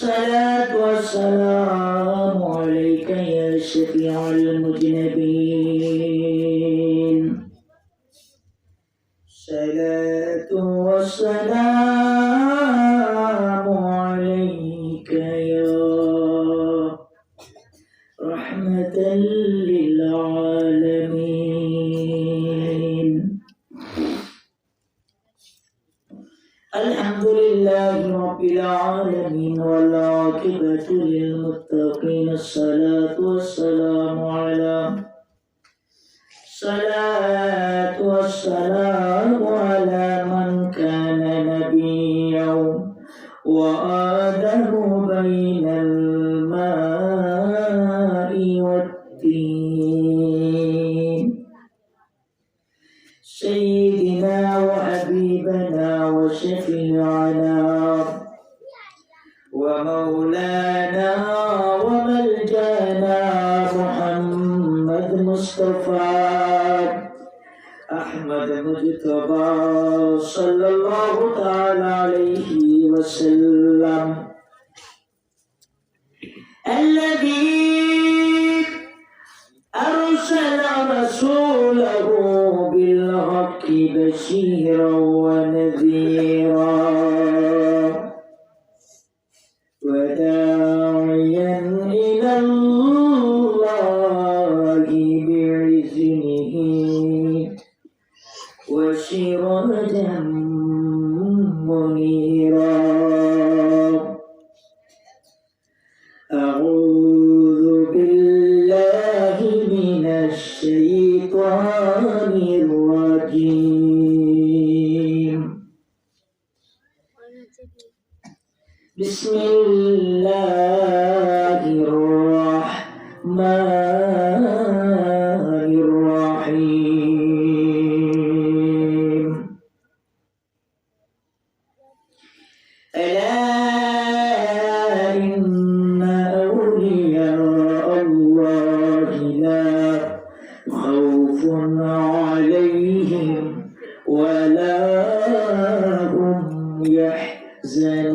الصلاة والسلام عليك يا شفيع المذنبين. الصلاة والسلام عليك يا رحمة للعالمين. الحمد لله رب العالمين والعاقبة للمتقين. الصلاة والسلام على من كان نبيا وآدم بين الماء والتين، سيدنا وحبيبنا وشفيعنا ومولانا وملجانا محمد مصطفى أحمد مجتبى صلى الله تعالى عليه وسلم، الذي أرسل رسوله بالحق بشيرا ونذيرا وداعيا إلى الله بإذنه وسراجا منيرا. أعوذ بالله من الشيطان الرجيم. بسم الله الرحمن الرحيم. ألا إن أولياء الله لا خوف عليهم ولا هم يحزنون.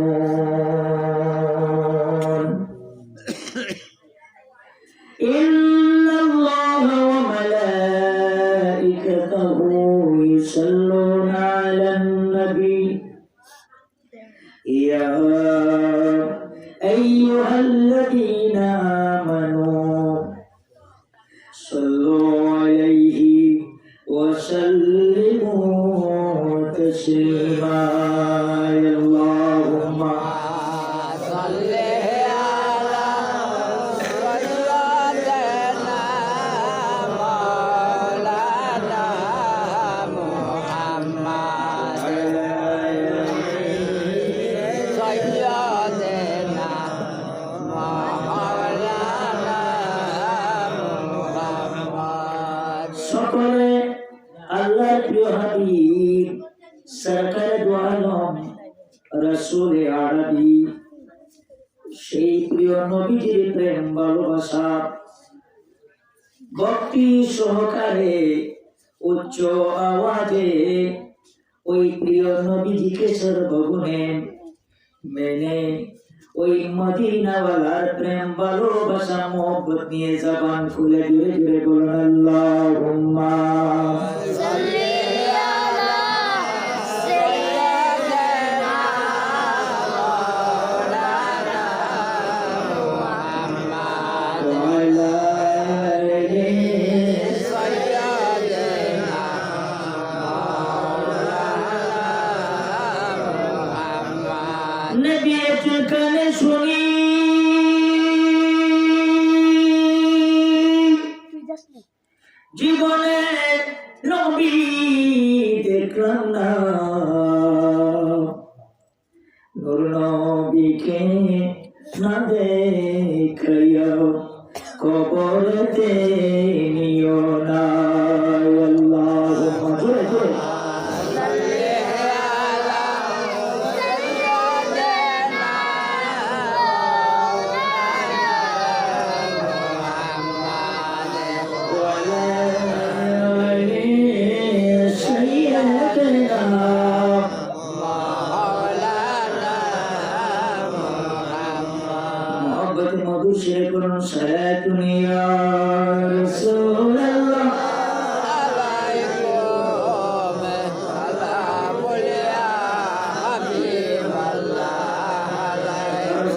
إن الله وملائكته يصلون على النبي يا أيها الذين آمنوا صلوا عليه وسلموا تسليما. اللهم صل على سيدنا مولانا محمد سيدنا مولانا محمد। সকলে আল্লাহর প্রিয় হাবিব সরকার দু আলম রাসূল আরবি সেই প্রিয় নবীজির প্রেম ভালোবাসা ভক্তি সহকারে উচ্চ আওয়াজে ওই প্রিয় নবীজিকে সর্বগুণে মেনে ওই মদিনাওয়ালার প্রেম ভালোবাসা মোহব্বত নিয়ে জবান খুলে জুড়ে জুড়ে বলুন আল্লাহুম্মা সাল্লি আলা সাইয়্যিদিনা মাওলানা মুহাম্মদ ওয়া আলা আলিহি সাইয়্যিদিনা মাওলানা মুহাম্মদ। নবী কানে শুনি জীবনে নবী দেখলাম না, নূর নবীকে না দেখাইয়া কবরেতে নিও না। আল্লাহুম্মা জোরে জোরে বলুন সালাতুন ইয়া রাসূলুল্লাহ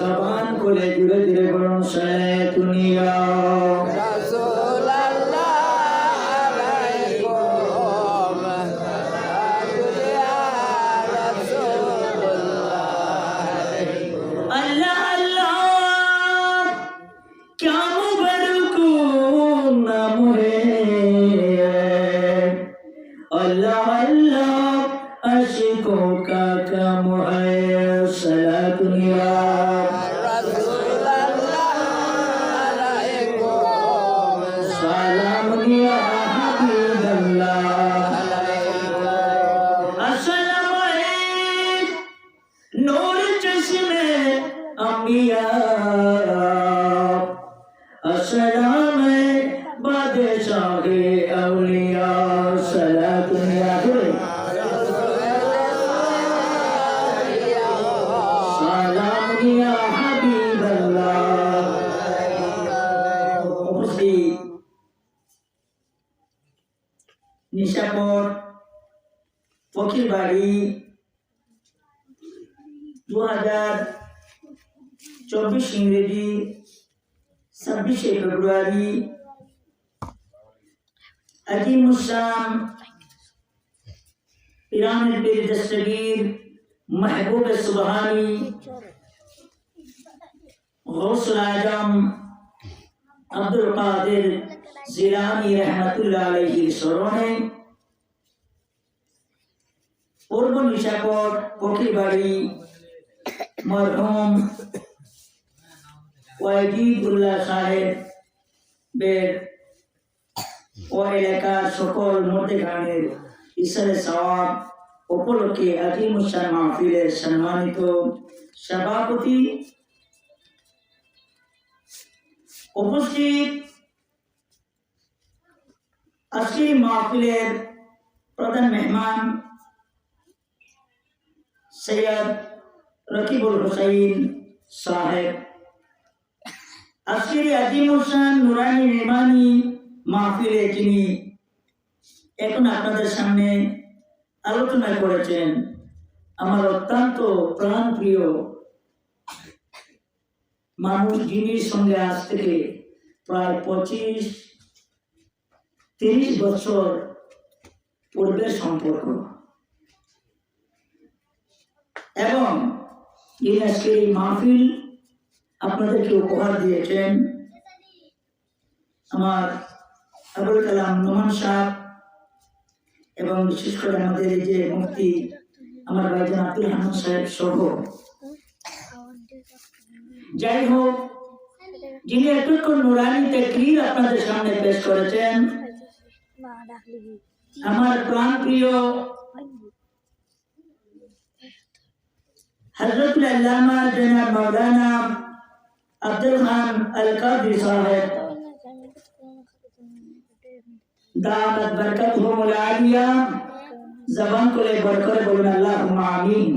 জবান খুলে জুড়ে জুড়ে বলুন সালাতুন ইয়া अल्लाह अल्लाह क्या मुबारक नाम है अल्लाह अल्लाह आशिकों का काम है सलातुन या सलामुन या हबीबल्लाह अस्सलामु अलैकुम नूर चश्मे अंबिया अस्सलाम बादशाहे औलिया सलातुन या सलामुन या हबीबल्लाह उपस्थित निशापुर फकीर बाड़ी 2024 ইংরেজি 26 ফেব্রুয়ারি আজিমুসান পিরামিড পীর দস্তগীর महबूब सुबहानी गौसुल आजम अब्दुल कादिर जिलानी रहमतुल्लाह अलैहि स्मरणे पूर्व निशापुर फकीरबाड़ी मरहुम ওয়াহিদুল্লাহ সাহেবের ও এলাকার সকল মুর্দেগানের ইসরে সওয়াব উপলক্ষে আজিমুসান মাহফিলের সম্মানিত সভাপতি উপস্থিত আজকের মাহফিলের প্রধান মেহমান সৈয়দ রকিবুল হুসাইন সাহেব আজকের আজিমুসান নুরানি মেহমানি মাহফিলে যিনি এখন আপনাদের সামনে আলোচনা করেছেন আমার অত্যন্ত প্রাণপ্রিয় মানুষ, যিনি সঙ্গে আজ থেকে প্রায় 25-30 বছর পূর্বের সম্পর্ক এবং যিনি আজকের এই মাহফিল আপনাদেরকে উপহার দিয়েছেন আমার আবুল কালাম নোমান সাহেব এবং বিশেষ করে আমাদের এই যে মুফতি আমার ভাইজান আব্দুল হান্নান সাহেব সহ যাই হোক, যিনি এতক্ষণ নুরানি তাকরীর আপনাদের সামনে পেশ করেছেন আমার প্রাণপ্রিয় হযরতুল আল্লামা জনাব মাওলানা আব্দুল খান আল কাদরি সাহেব দামাত বরকাতুহুমুল আলিয়া জবান করে বরকত বলুন আল্লাহুম্মা আমিন।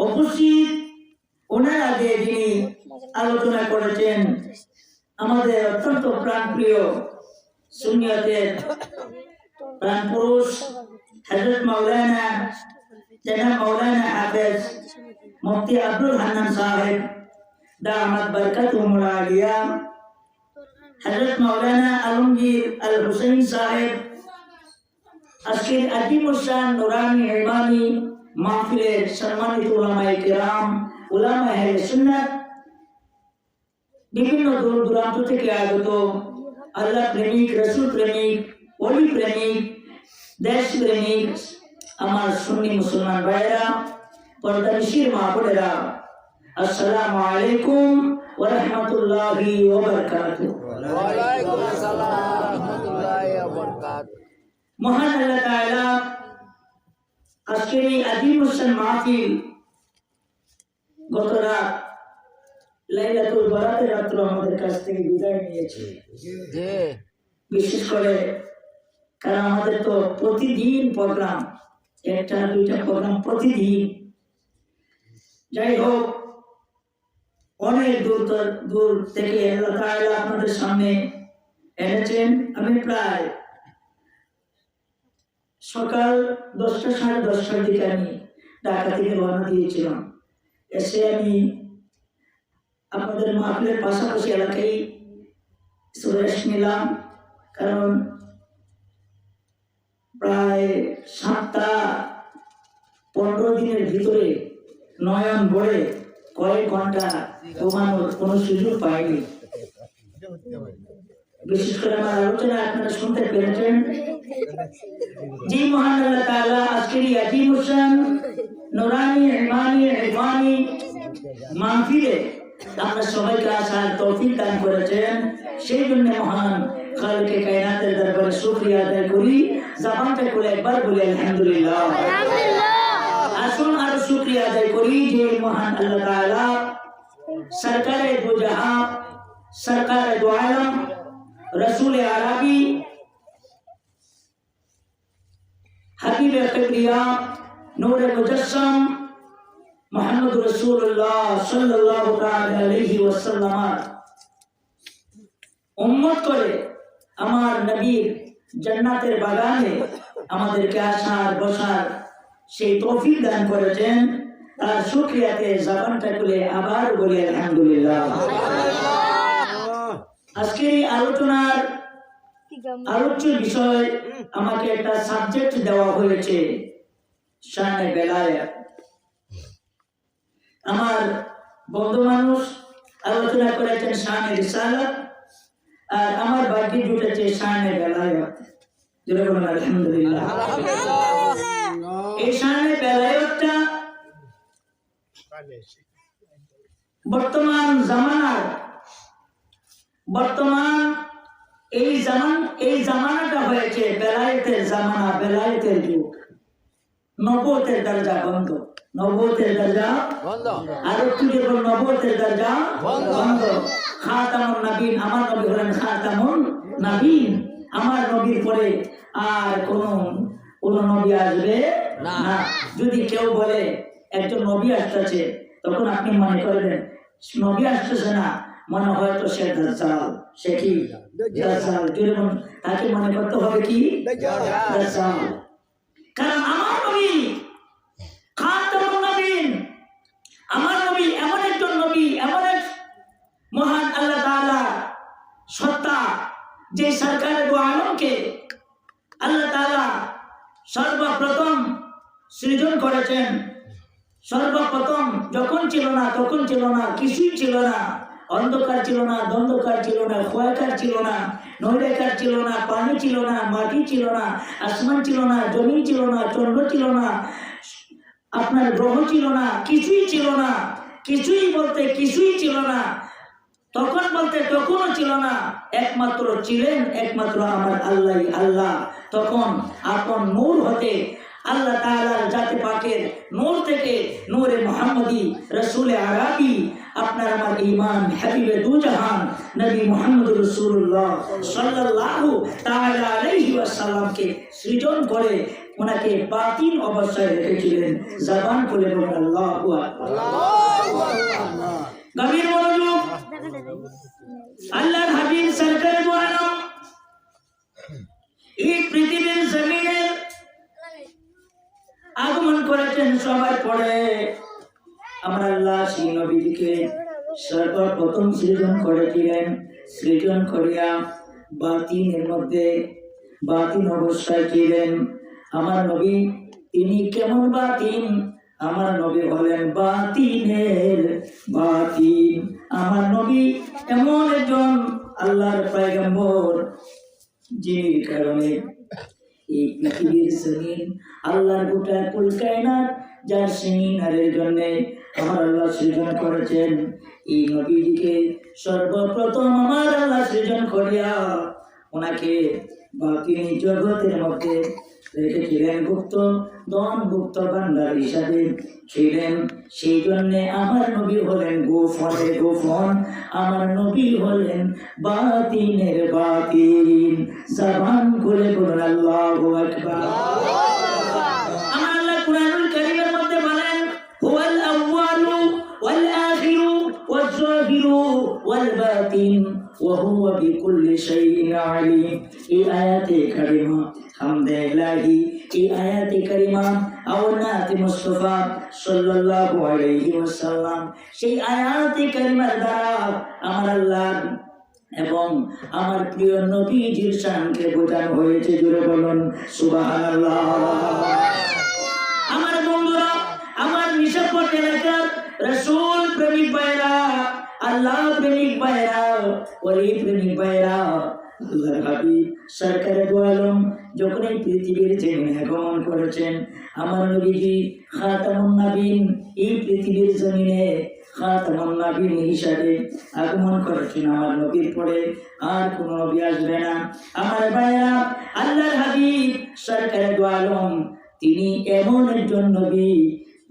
উপস্থিত ওনার আগে যিনি আলোচনা করেছেন আমাদের অত্যন্ত প্রাণপ্রিয় সুন্নিয়তের প্রাণপুরুষ হযরত মাওলানা জনাব মাওলানা হাফেজ মুফতি আব্দুল হান্নান সাহেব দামাত বরকাতুহুমুল আলিয়া, হযরত মাওলানা আলমগীর আল হুসাইন সাহেব আজকের আজিমুসান নুরানি মেহমানি মাহফিলের সম্মানিত উলামায়ে কেরাম, উলামা আহলে সুন্নাত, বিভিন্ন দূর দূরান্ত থেকে আগত আল্লাহ প্রেমিক, রসুল প্রেমিক, ওলি প্রেমিক, দেশ প্রেমিক আমার সুন্নি মুসলমান ভাইরা, পর্দানিশীর মা বোনেরা, আসসালামু আলাইকুম ওয়া রাহমাতুল্লাহি ওয়া বারাকাতুহু। ওয়া আলাইকুম আসসালাম ওয়া রাহমাতুল্লাহি ওয়া বারাকাতুহু। মহান আল্লাহ তাআলা আজকের এই আজিমুসান মাহফিল গত রাত লাইলাতুল বারাতের রাত্র আমাদের কাছ থেকে বিদায় নিয়েছে। বিশেষ করে কারণ আমাদের তো প্রতিদিন প্রোগ্রাম, একটা দুইটা প্রোগ্রাম প্রতিদিন। যাই হোক, অনেক দূর থেকে আল্লাহ তাআলা আপনাদের সামনে এনেছেন। আমি প্রায় সকাল 10টা সাড়ে 10টার দিকে আমি ঢাকা থেকে রওনা দিয়েছিলাম। এসে আমি আপনাদের মাহফিলের পাশাপাশি এলাকায় রেস্ট নিলাম, কারণ প্রায় 7-15 দিনের ভিতরে নয়ন ভরে কয়েক ঘন্টা ঘুমানোর কোনো সুযোগ পাইনি। বিশেষ করে আমার আলোচনা আপনারা শুনতে পেরেছেন। জি, মহান আল্লাহ তাআলা আজকের এই আজিমুসান নুরানি ইমানি ইরফানি মাহফিলে আমরা সবাইকে আসার তৌফিক দান করেছেন। সেই জন্য মহান খালিকে কায়নাতের দরবারে শুকরিয়া আদায় করি। জবানটা খুলে একবার বলি আলহামদুলিল্লাহ। আসুন আরো শুকরিয়া আদায় করি যে মহান আল্লাহ তাআলা সরকারে দু জাহান, সরকারে দু আলম, রসুল আরবি, হাবিব কিবরিয়া, নূরে মুজস্সম মুহাম্মদ রাসূলুল্লাহ সাল্লাল্লাহু তাআলা আলাইহি ওয়াসাল্লাম উম্মত করে আমার নবীর জান্নাতের বাগানে আমাদেরকে আসার বসার সেই তৌফিক দান করেছেন। তার শুকরিয়াতে জবানটা খুলে আবার বলি আলহামদুলিল্লাহ। আজকে আলোচনার আলোচ্য বিষয়, আমাকে একটা সাবজেক্ট দেওয়া হয়েছে, শানে বেলায়েত। আমার বন্ধু মানুষ আলোচনা করেছেন শানে রিসালাত, আর আমার বাকি জুটেছে শানে বেলায়েত। যেটা বলেন আলহামদুলিল্লাহ। এই শানে বেলায়েতটা বর্তমান এই জামানাটা হয়েছে বেলায়েতের জামানা, বেলায়েতের যুগ। নবুয়তের দরজা বন্ধ, নবুয়তের দরজা আর একটু যখন নবুয়তের দরজা বন্ধ। খাতামুন নবীন, আমার নবী হলেন খাতামুন নবীন। আমার নবীর পরে আর কোন নবী আসবে না। যদি কেউ বলে একজন নবী আসতেছে, তখন আপনি মনে করবেন নবী আসতেছে না, মনে হয় তো সে দাজ্জাল। সে কি দাজ্জাল? তাকে মনে করতে হবে কি দাজ্জাল। কারণ আমার নবী খাতামুন নবীন, আমার নবী এমন একজন নবী, এমন এক মহান আল্লাহ তাআলা সত্তা, যে সরকারে দু আলমকে আল্লাহ তাআলা সর্বপ্রথম সৃজন করেছেন। সর্বপ্রথম যখন ছিল না, তখন ছিল না, কিছুই ছিল না। অন্ধকার ছিল না, দ্বন্দ্বকার ছিল না, ক্ষয়কার ছিল না, নৈরাকার ছিল না, পানি ছিল না, মাটি ছিল না, আসমান ছিল না, জমিন ছিল না, চন্দ্র ছিল না, আপনার গ্রহ ছিল না, কিছুই ছিল না। কিছুই বলতে কিছুই ছিল না, তখন বলতে তখনও ছিল না। একমাত্র ছিলেন একমাত্র আমার আল্লাহ। তখন আপন নূর হতে আল্লাহ তাআলার জাতে পাকের নূর থেকে নূরে মুহাম্মদী রাসূলে আরবি, আপনার আমার ঈমান হাবিবে দু জাহান নবী মুহাম্মদ রাসূলুল্লাহ সাল্লাল্লাহু তাআলা আলাইহি ওয়াসাল্লামকে সৃজন করে ওনাকে বাতিন অবস্থায় রেখেছিলেন। জবান খুলে বলুন আল্লাহু আকবার। গভীর মনোযোগ। আল্লাহর হাবিব সরকার দু আলম এই পৃথিবীর জমিনে আগমন করেছেন। সবার পরে আমার আল্লাহ সেই নবীকে সর্বপ্রথম সৃজন করেছিলেন। সৃজন করিয়া বাতিনের মধ্যে বাতিন অবস্থায় ছিলেন আমার নবী। তিনি কেমন বাতিন? আমার নবী হলেন বাতিনের বাতিন। আমার নবী এমন একজন আল্লাহর পয়গম্বর, যিনি কারণে এই পৃথিবীর জমিন আল্লাহর গোটা কুল কায়নাত যার সিনারের জন্য আমার আল্লাহ সৃজন করেছেন। এই নবীকে সর্বপ্রথম আমার আল্লাহ সৃজন করিয়া ওনাকে বাতিন জগতের মধ্যে রেখেছিলেন। গুপ্ত ভান্ডার হিসাবে ছিলেন। সেই জন্য আমার নবী হলেন গোপনের গোপন, আমার নবী হলেন বাতিনের বাতিন। জবান খুলে বলুন আল্লাহু আকবার। আমার আল্লাহ কুরআনুল কারীমের মধ্যে বলেন হুয়াল আউয়ালু ওয়াল আখিরু ওয়াজ وهو بكل شيء عليم এই আয়াতে কারিমা হামদে ইলাহি এই আয়াতে কারিমা আওনাতে মুস্তাফা সাল্লাল্লাহু আলাইহি ওয়াসাল্লাম সেই আয়াতে কারিমার দ্বারা আমার আল্লাহ এবং আমার প্রিয় নবীজির শানকে বোঝানো হয়েছে। জোরে বলুন সুবহানাল্লাহ। আমার বন্ধুরা, আমার নিশাপট এলাকার রাসূল প্রেমিক ভাইরা, আল্লাহ প্রেমিক ভাইরা, ওলি প্রেমিক ভাইরা, আল্লাহর হাবিব সরকারে দু আলম যখন এই পৃথিবীর জমিনে আগমন করেছেন, আমার নবীজি খাতামুন নবীন এই পৃথিবীর জমিনে খাতামুন নবীন হিসাবে আগমন করেছেন। আমার নবীর পরে আর কোন নবী আসবে না। আমার ভাইরা, আল্লাহর হাবিব সরকারে দু আলম তিনি এমন একজন নবী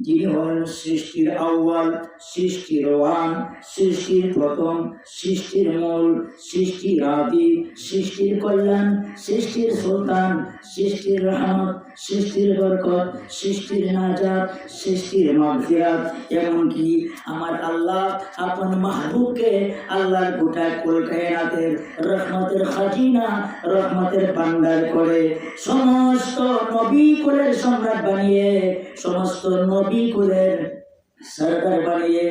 যিনি হলেন সৃষ্টির আউয়াল, সৃষ্টির ওয়ান, সৃষ্টির প্রথম, সৃষ্টির মূল, সৃষ্টির আদি, সৃষ্টির কল্যাণ, সৃষ্টির সুলতান, সৃষ্টির রহমত, সৃষ্টির বরকত, সৃষ্টির নাজাত, সৃষ্টির মাগফিরাত। এমনকি আমার আল্লাহ আপন মাহবুবকে আল্লাহর গোটা কুল কায়নাতের রহমতের খাজিনা, রহমতের ভান্ডার করে সমস্ত নবী কুলের সম্রাট বানিয়ে, সমস্ত নবী কুলের সরকার বানিয়ে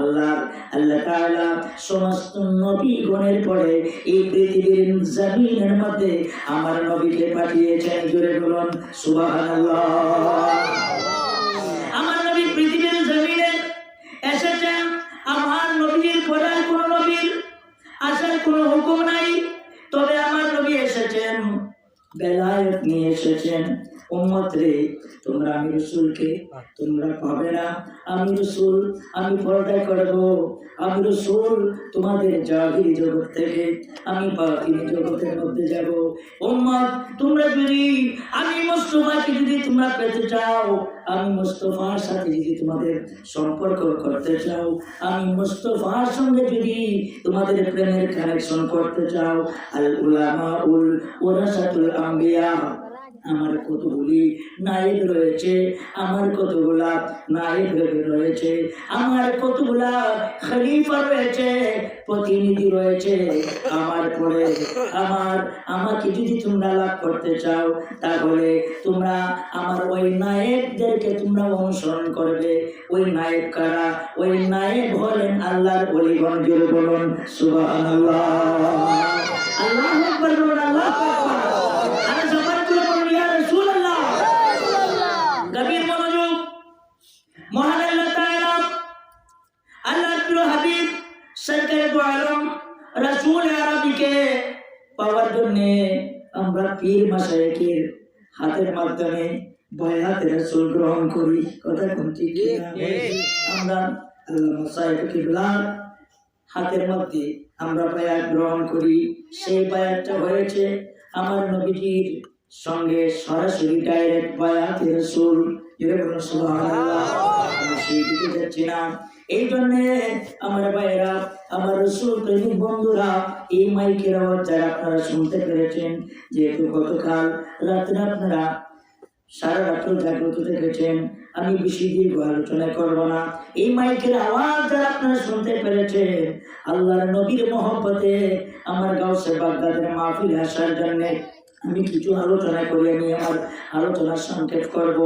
আল্লাহ তাআলা সমস্ত নবীগণের পরে এই পৃথিবীর জমিনের মধ্যে আমার নবীকে পাঠিয়েছেন। জোরে বলুন সুবহানাল্লাহ। আমার নবী পৃথিবীর জমিনে এসেছেন, আমার নবীর পরে কোন নবীর আসার কোনো হুকুম নাই। তবে আমার নবী এসেছেন, বেলায়েত নিয়ে এসেছেন। উম্মত রে, তোমরা আমি রাসূলকে তোমরা পাবে না। আমি রাসূল, আমি পর্দা করব। আমি রাসূল তোমাদের জাহিরি জগৎ থেকে আমি বাতিনি জগতের মধ্যে যাব। উম্মত, তোমরা যদি আমি মুস্তাফাকে যদি তোমরা পেতে চাও, আমি মুস্তাফার সাথে যদি তোমাদের সম্পর্ক করতে চাও, আমি মুস্তাফার সঙ্গে যদি তোমাদের প্রেমের কানেকশন করতে চাও, আল উলামা উল ওয়ারাসাতুল আম্বিয়া, আমার কতগুলি নায়েব রয়েছে, আমার কতগুলা নায়েব রয়েছে, আমার কতগুলা খলিফা রয়েছে, প্রতিনিধি রয়েছে। আমার পরে আমাকে যদি তোমরা লাভ করতে চাও, তাহলে তোমরা আমার ওই নায়েবদেরকে তোমরা অনুসরণ করবে। ওই নায়েব কারা? ওই নায়েব হলেন আল্লাহর ওলিগণ। জোরে বলুন সুবহানাল্লাহ। আল্লাহু আকবার বলুন, আল্লাহু আকবার। আর জবান খুলে বলুন ইয়া রাসূলুল্লাহ। গভীর মনোযোগ। মহান আল্লাহ তাআলা আল্লাহর প্রিয় হাবিব সরকারে দু আলম রাসূল আরবিকে পাওয়ার জন্য আমরা পীর মাশায়েখের হাতের মাধ্যমে বায়াতে রাসূল গ্রহণ করি। কথা কোন ঠিক না? আমরা আল্লাহ মাশায়েখ কিবলার হাতের মধ্যে আমরা বায়াত গ্রহণ করি। সেই বায়াতটা হয়েছে আমার নবীজির সঙ্গে সরাসরি ডাইরেক্ট বায়াতে রাসূল। যেটা বলুন সুবহানাল্লাহ। আমি সেই দিকে যাচ্ছি না। এই জন্যে আমার ভাইয়েরা, আমার রাসূল প্রেমিক বন্ধুরা, এই মাইকের আওয়াজ যারা আপনারা শুনতে পেরেছেন, যেহেতু গতকাল রাত্রে আপনারা সারা রাত্র জাগ্রত থেকেছেন, আমি বেশি দীর্ঘ আলোচনা করব না। এই মাইকের আওয়াজ যারা আপনারা শুনতে পেরেছেন, আল্লাহর নবীর মহব্বতে আমার গাউসে বাগদাদের মাহফিলে আসার জন্যে আমি কিছু আলোচনা করি। আমি আমার আলোচনার সংক্ষেপ করব।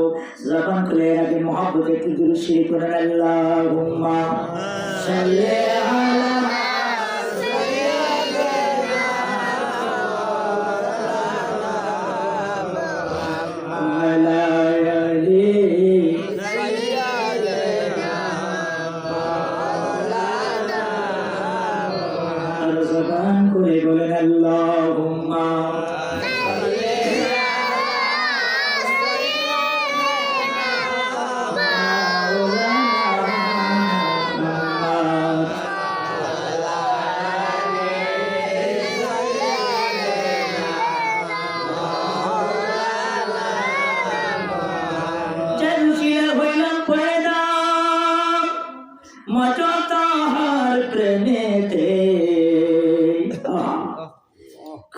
জবান খুলে আগে মহব্বতে একটু দুরূদ শরীফ পড়েন। আল্লাহুম্মা সাল্লি আলা জবান খুলে বলেন আল্লাহুম্মা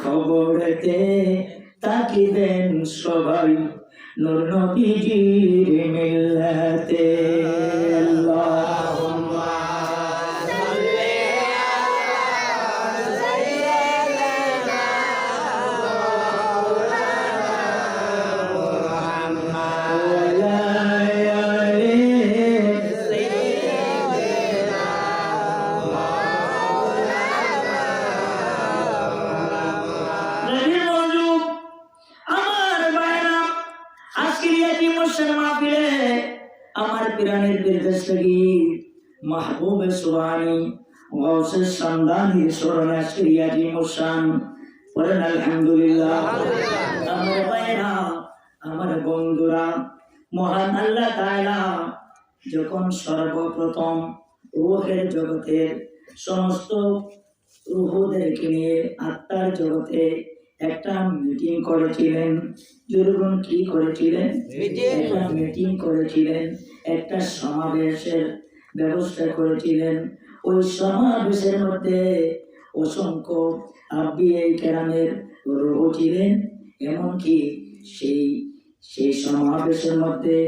খবরতে তাকিবেন সবাই নূর নবীজির মিল্লাতে। আল্লাহুম্মা সাল্লি আলা আজিম হোসেন মাহফিলে আমার পিরানের বিরদেশ লাগি মাহবুবে সুবহানি গাউসে সামদানি শরণে শ্রী আজিম হোসেন বলেন আলহামদুলিল্লাহ। আমার ভাইরা, আমার বন্ধুরা, মহান আল্লাহ তাআলা যখন সর্বপ্রথম রূহের জগতের সমস্ত রূহদেরকে নিয়ে আত্মার জগতে একটা মিটিং করেছিলেন, জরুরন কি করেছিলেন? একটা মিটিং করেছিলেন, একটা সমাবেশের ব্যবস্থা করেছিলেন। ওই সমাবেশের মধ্যে অসংখ্য আম্বিয়া কেরামের রূহ ছিলেন। এমনকি সেই সমাবেশের মধ্যে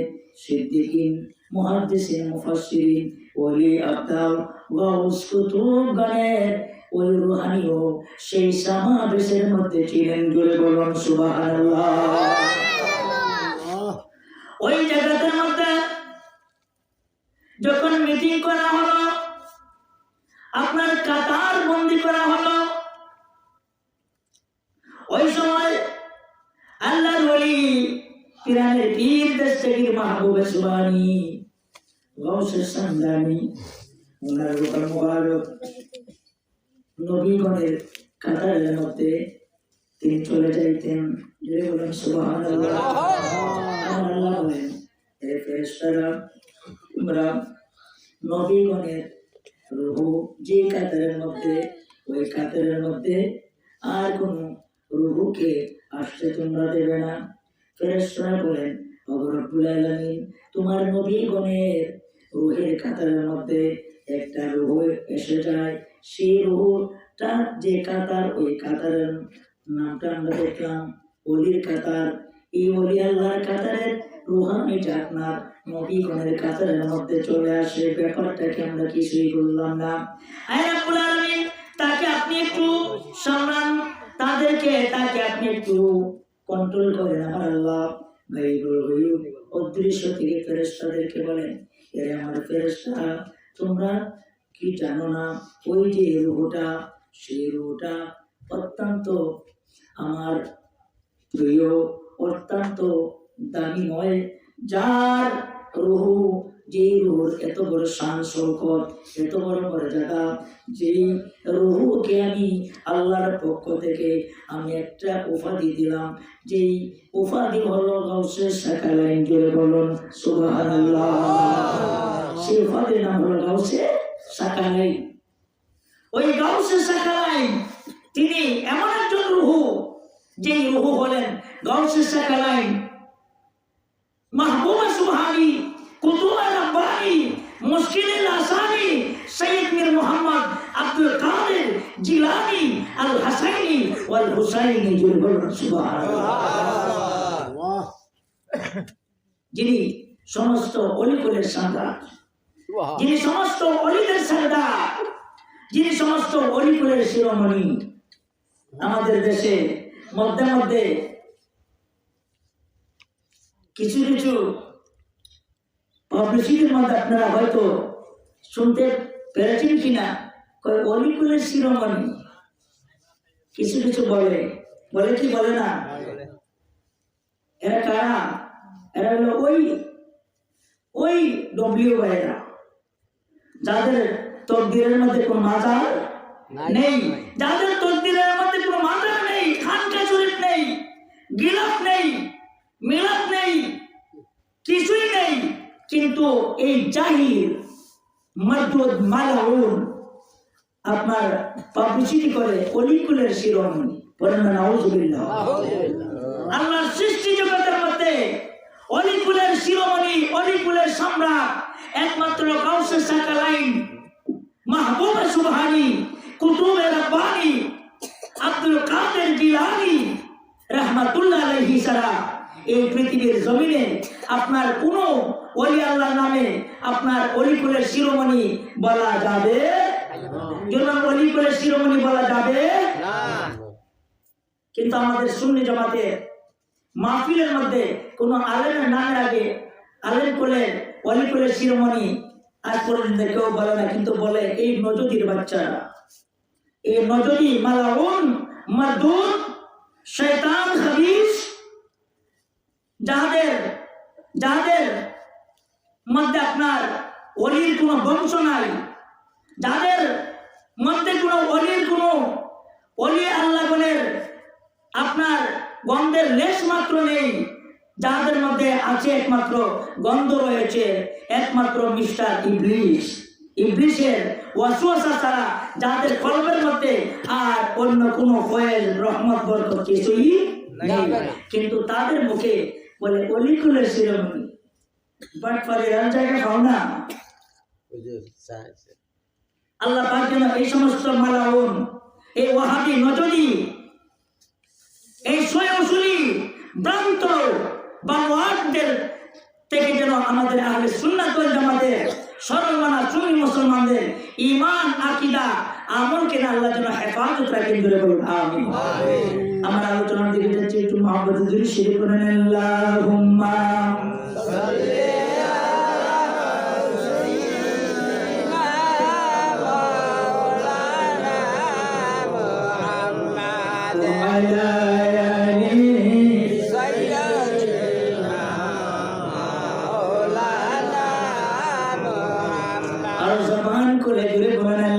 সিদ্দিকিন, মুহাদ্দিসিন, মুফাসসিরিন, ওলি আবদাল, গাউস, কুতুবগণের ওই রুহানিও সেই সমাবেশের মধ্যে ছিলেন। জোরে বলুন সুবহানাল্লাহ। ওই জায়গাটার মধ্যে যখন মিটিং করা হলো, আপনার কাতার বন্দি করা হলো, ওই সময় আল্লাহর ওলি পিরানের পীর দস্তগীর মাহবুবে সুবহানি গাউসে সামদানি ওনার রূহের মুবারক নবীগণের কাতারের মধ্যে তিনি চলে যাইতেন। জোরে বলেন সুবহানাল্লাহ। আল্লাহ বলেন, হে ফেরেশতারা, তোমরা নবীগণের রূহ যে কাতারের মধ্যে, ওই কাতারের মধ্যে আর কোন রূহকে আসতে তোমরা দেবে না। ফেরেশতারা বলেন, ওগো রব্বুল আলামিন, তোমার নবীগণের রূহের কাতারের মধ্যে একটা রূহ এসে যায়, সেই রূহটা যে কাতার, ওই কাতারের নামটা আমরা দেখলাম ওলির কাতার। এই ওলি আল্লাহর কাতারের রূহানিটা আপনার নবীগণের কাতারের মধ্যে চলে আসে। ব্যাপারটাকে আমরা কিছুই বললাম না। আয় রব্বুল আলামিন, তাকে আপনি একটু সম্মান, তাকে আপনি একটু কন্ট্রোল করেন আমার আল্লাহ। অদৃশ্য থেকে ফেরেশতাদেরকে বলেন, এর আমার ফেরেশতা, তোমরা কি জানো না ওই যে রূহটা, সেই রূহটা অত্যন্ত আমার প্রিয়, অত্যন্ত দামি নয়। যার রূহ, যে রূহর এত বড় শান শৌকত, এত বড় মর্যাদা, যেই রূহকে আমি আল্লাহর পক্ষ থেকে আমি একটা উপাধি দিলাম, যেই উপাধি হলো গাউসে সাকালাইন। জোরে বলুন সুবহানাল্লাহ। সেই উপাধির নাম হলো গাউসে সাকালাইন। ওই গাউসে সাকালাইন তিনি এমন একজন রূহ, যেই রূহ হলেন গাউসে সাকালাইন মাহবুবে সুবহানি, কুতুবে রাব্বানি, মুশকিলিল আসানি, সৈয়দ মীর মুহাম্মদ আব্দুল কাদের জিলানী আল হাসাইনি ওয়াল হুসাইনি। জোরে বলুন সুবহানাল্লাহ। যিনি সমস্ত অলিকুলের সর্দার, যিনি সমস্ত অলিদের সর্দার, যিনি সমস্ত অলিকুলের শিরোমণি। আমাদের দেশে মধ্যে মধ্যে কিছু কিছু পাবলিসিটির মধ্যে আপনারা হয়তো শুনতে পেরেছেন কিনা, অলিকুলের শিরোমণি কিছু কিছু বলে কি বলে না? এরা কারা? এরা হলো ওই ডব্লিউ ভাইরা, যাদের তকদিরের মধ্যে কোনো মাজার নেই, যাদের তকদিরের মধ্যে কোনো মাজার নেই, খানকা শরীফ নেই, গিলাফ নেই, মিলাদ নেই, কিছুই নেই, কিন্তু এই জাহির মাদুদ মালাউন আপনার পাবলিসিটি করে অলিকুলের শিরোমণি। বলেন না নাউজুবিল্লাহ। আল্লাহর সৃষ্টি জগতের মধ্যে অলিকুলের শিরোমণি, অলিকুলের সম্রাট একমাত্র গাউসে সাকালাইন মাহবুবে সুবহানি, কুতুবে রাব্বানি, আব্দুল কাদের জিলানী রাহমাতুল্লাহ আলাইহি সালাম। এই পৃথিবীর জমিনে আপনার কোন ওলি আল্লাহর নামে আপনার অলিকুলের শিরোমণি বলা যাবে? অলিকুলের শিরোমণি বলা যাবে না। কিন্তু আমাদের সুন্নি জামাতের মাহফিলের মধ্যে কোন আলেমের নামের আগে আলেম কোলের অলিকুলের শিরোমণি আজ পর্যন্ত কেউ বলে না, কিন্তু বলে এই নজদির বাচ্চারা, এই নজদি মালাউন মারদুদ শয়তান খাবিস, যাদের যাদের মধ্যে আপনার অলির কোনো বংশ নাই, যাদের মধ্যে কোনো অলির কোনো অলি আল্লাহগণের আপনার গন্ধের লেশ মাত্র নেই, যাদের মধ্যে আছে একমাত্র গন্ধ রয়েছে একমাত্র মিস্টার ইবলিস, ইবলিসের ওয়াসওয়াসা ছাড়া যাদের কলবের মধ্যে আর অন্য কোনো ফয়েল রহমত বরকত কিছুই নেই, কিন্তু তাদের মুখে বলে অলিকুলের শিরোমণি বাট ফারিয়ার জায়গা খাও না। আল্লাহ পাক যেন এই সমস্ত মালাউন, এই ওয়াহাবি নজদি, এই সয়সুলি ভ্রান্ত বানোয়াটদের থেকে যেন আমাদের আহলে সুন্নাত ওয়াল জামাতের সরলমানা সুন্নি মুসলমানদের ঈমান আকীদা আমলকে আল্লাহ যেন হেফাজত রাখেন, ধরে বলুন আমিন। আমার আলোচনার দিকে যাচ্ছি, একটু মুহাব্বতে জুড়ে শিরক করেন আল্লাহুম্মা সাল্লি আর জবান করে জুড়ে বলেন